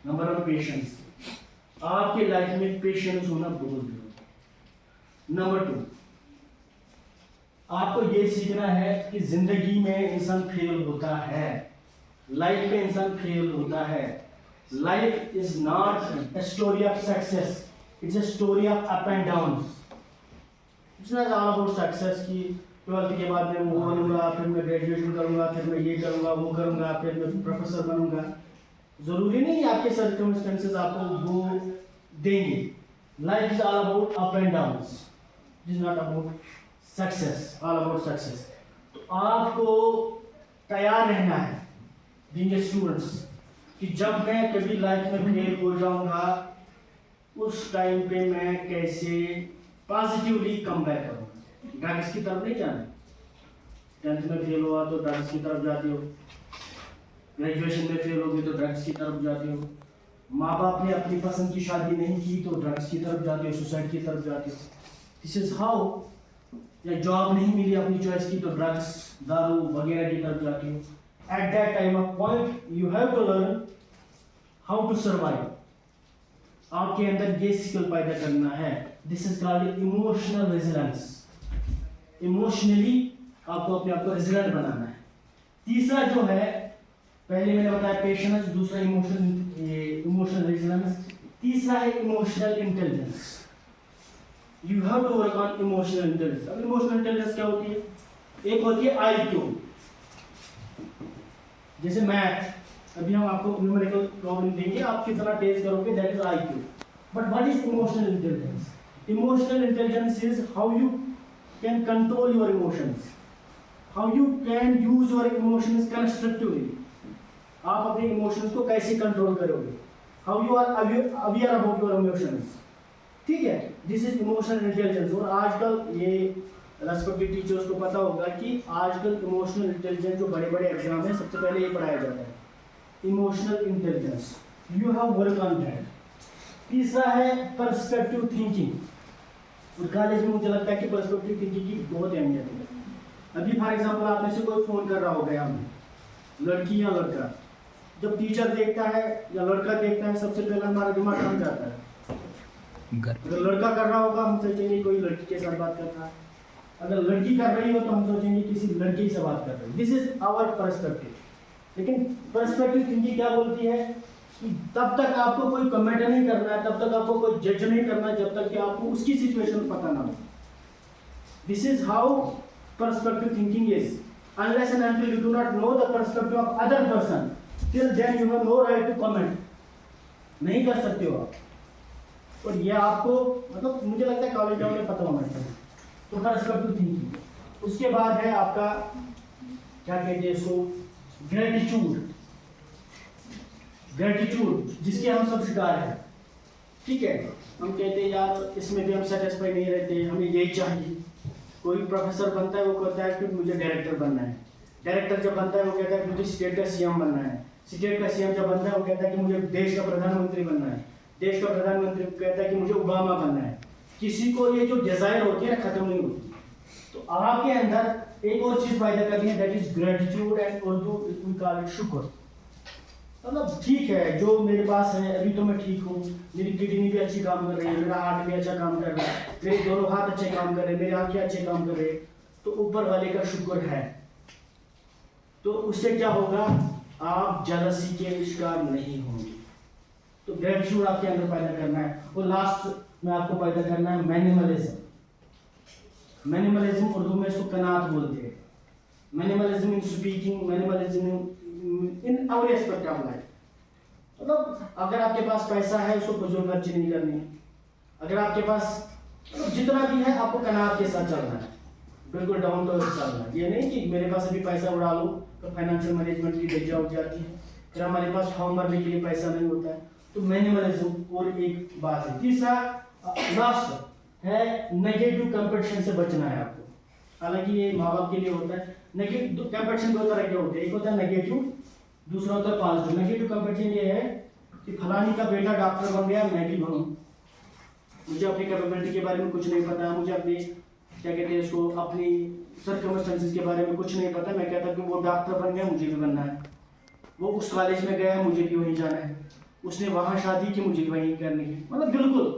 Number one patience. आपके life में patience होना बहुत जरूरी है। नंबर टू, आपको ये सीखना है कि जिंदगी में इंसान फेल होता है, लाइफ में इंसान फेल होता है। Life is not a story of success, it's a story of up and down. It's not all about success की 12th के बाद मैं वो बनूंगा, फिर मैं ग्रेजुएशन करूंगा, फिर मैं ये करूंगा, वो करूंगा, फिर मैं प्रोफेसर बनूंगा। जरूरी नहीं आपके सर्कमस्टेंसेस आपको वो देंगे। Life is all about up and down, it is not about success, all about success. तो आपको तैयार रहना है बीइंग ए स्टूडेंट्स कि जब मैं कभी लाइफ में फेल हो जाऊंगा उस टाइम पे मैं कैसे पॉजिटिवली कम बैक करूंगा। ड्रग्स की तरफ नहीं जाना। 10th में फेल हुआ तो ड्रग्स की तरफ जाते हो, ग्रेजुएशन में फेल हो गए तो ड्रग्स की तरफ जाते हो, माँ बाप ने अपनी पसंद की शादी नहीं की तो ड्रग्स की तरफ जाते हो, सुसाइड की तरफ जाते हो। This is how. या जॉब नहीं मिली अपनी चॉइस की तो ड्रग्स, दारू वगैरह की तरफ जाते हो। At that time of point you have to learn how to survive. आपके अंदर ये स्किल पैदा करना है। This is called emotional resilience. Emotionally आपको अपने आप को रेजिलेंट बनाना है। तीसरा जो है, पहले मैंने बताया पेशेंस, दूसरा इमोशनल रेजिलेंस, तीसरा है emotional intelligence. You have to work on emotional intelligence. अब इमोशनल इंटेलिजेंस क्या होती है? एक होती है आईक्यू, जैसे मैथ। अभी हम आपको न्यूमेरिकल प्रॉब्लम देंगे, आप कितना टेस्ट करोगे, that is IQ. But what is emotional intelligence? Emotional intelligence is how you can control your emotions, how you can use your emotions constructively. आप अपने इमोशंस को कैसे कंट्रोल करोगे, how you are aware about your emotions. ठीक है, this is emotional intelligence. और आजकल ये रेस्पेक्टेड टीचर्स को पता होगा कि आजकल इमोशनल इंटेलिजेंस जो बड़े बड़े एग्जाम है सबसे पहले ये पढ़ाया जाता है, emotional intelligence. You have work on that. तीसरा है पर्सपेक्टिव थिंकिंग। और कॉलेज में मुझे लगता है कि पर्सपेक्टिव थिंकिंग की बहुत अहमियत है। अभी फॉर एग्जांपल आप में से कोई फोन कर रहा होगा यहाँ में, लड़की या लड़का, जब टीचर देखता है या लड़का देखता है सबसे पहले हमारा दिमाग कहाँ जाता है? अगर लड़का कर रहा होगा हम सोचेंगे कोई लड़की के साथ बात कर रहा है, अगर लड़की कर रही हो तो हम सोचेंगे किसी लड़के से बात कर रहे हैं। This is our perspective. लेकिन पर्सपेक्टिव थिंकिंग क्या बोलती है कि तब तक आपको कोई कमेंट नहीं करना है, तब तक आपको कोई जज नहीं करना है जब तक कि आपको उसकी सिचुएशन पता ना हो। This is how perspective thinking is. Unless and until you do not know the perspective of other person, till then you have no right to comment. नहीं कर सकते हो आप। और ये आपको मतलब मुझे लगता है कॉलेज में पता होना चाहिए। तो पर्सपेक्टिव थिंकिंग। उसके बाद है आपका क्या कहते हैं इसको, ग्रेटिट्यूड। ग्रेटिट्यूड जिसके हम सब शिकार हैं। ठीक है, हम कहते हैं यार इसमें भी हम सेटिस्फाई नहीं रहते, हमें यही चाहिए। कोई प्रोफेसर बनता है वो कहता है कि मुझे डायरेक्टर बनना है, डायरेक्टर जब बनता है वो कहता है कि मुझे स्टेट का सीएम बनना है, स्टेट का सीएम जब बनता है वो कहता है कि मुझे देश का प्रधानमंत्री बनना है, देश का प्रधानमंत्री कहता है कि मुझे ओबामा बनना है। किसी को ये जो डिजायर होती है ना खत्म नहीं होती। तो आपके अंदर एक और चीज पैदा करनी है, that is gratitude and Urdu we call it शुक्र। मतलब ठीक है जो मेरे पास है, अभी तो मैं ठीक हूँ, मेरी किडनी भी अच्छी काम कर रही है, मेरा हार्ट भी अच्छा काम कर रहा है, मेरे दोनों हाथ अच्छे काम कर रहे हैं, मेरी आंखें अच्छे काम कर रहे हैं, तो ऊपर वाले का शुक्र है। तो उससे क्या होगा, आप जेलसी के शिकार नहीं होंगे। तो ग्रेटिट्यूड आपके अंदर पैदा करना है। और लास्ट में आपको पैदा करना है मिनिमलिज्म। मिनिमलिज्म उर्दू में इसको कनात बोलते हैं। Minimalism in speaking, minimalism in every aspect of life. मतलब अगर आपके पास पैसा है उसको फजूल खर्ची नहीं करनी है। अगर आपके पास जितना भी है आपको कनात के साथ चलना है, बिल्कुल डाउन टू अर्थ चलना है। ये नहीं कि मेरे पास अभी पैसा उड़ा लो तो फाइनेंशियल मैनेजमेंट की बेजा उठ जाती है, फिर हमारे पास फॉर्म भरने के लिए पैसा नहीं होता है। तो मिनिमलिज्म और एक बात है। तीसरा लास्ट है नेगेटिव कंपटीशन से बचना है आपको। हालांकि ये माँ बाप के लिए होता है। नेगेटिव कंपटीशन दो तरह के होते हैं, एक होता है नेगेटिव, दूसरा होता है पॉजिटिव। नेगेटिव कंपटीशन ये है कि फलानी का बेटा डॉक्टर बन गया, मैं भी बनूं, मुझे अपनी कैपेबिलिटी के बारे में कुछ नहीं पता, मुझे अपनी क्या कहते हैं इसको, अपनी सर्कमस्टेंसेस के बारे में कुछ नहीं पता, मैं कहता हूँ कि वो डॉक्टर बन गया मुझे भी बनना है, वो उस कॉलेज में गया मुझे भी वहीं जाना है, उसने वहां शादी की, मुझे वहीं करनी है। मतलब बिल्कुल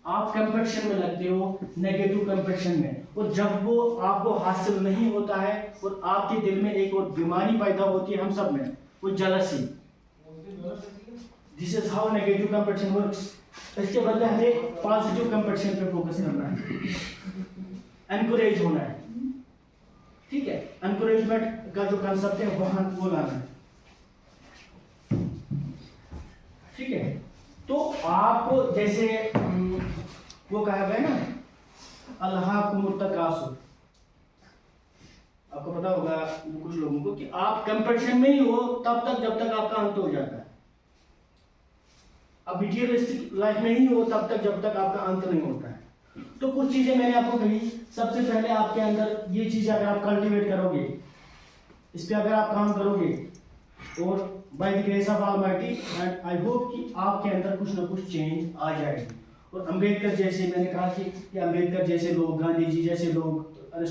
आप कंपैरिजन में लगते हो, नेगेटिव कंपैरिजन में। और जब वो आपको हासिल नहीं होता है और आपके दिल में एक और बीमारी पैदा होती है, हम सब में, वो jealousy. This is how negative comparison works. इसके बदले हमें पॉजिटिव कंपैरिजन पे फोकस करना है, एनकरेज होना है, ठीक है। एनकरेजमेंट का जो कंसेप्ट है वहां वो लाना है, ठीक है। तो आप जैसे वो कहा गया ना, अल्लाहकुमुत्तकासुर, आपको पता होगा कुछ लोगों को कि आप कंपैरिजन में ही हो तब तक जब तक आपका अंत हो जाता है। अब मटीरियलिस्टिक लाइफ में ही हो तब तक जब तक आपका अंत नहीं होता है। तो कुछ चीजें मैंने आपको कही। सबसे पहले आपके अंदर ये चीज अगर आप कल्टीवेट करोगे, इस पे अगर आप काम करोगे, और by the grace of almighty and I hope कि आपके अंदर कुछ ना कुछ चेंज आ जाएगी। और अंबेडकर जैसे, मैंने कहा कि अम्बेडकर जैसे लोग, गांधी जी जैसे लोग,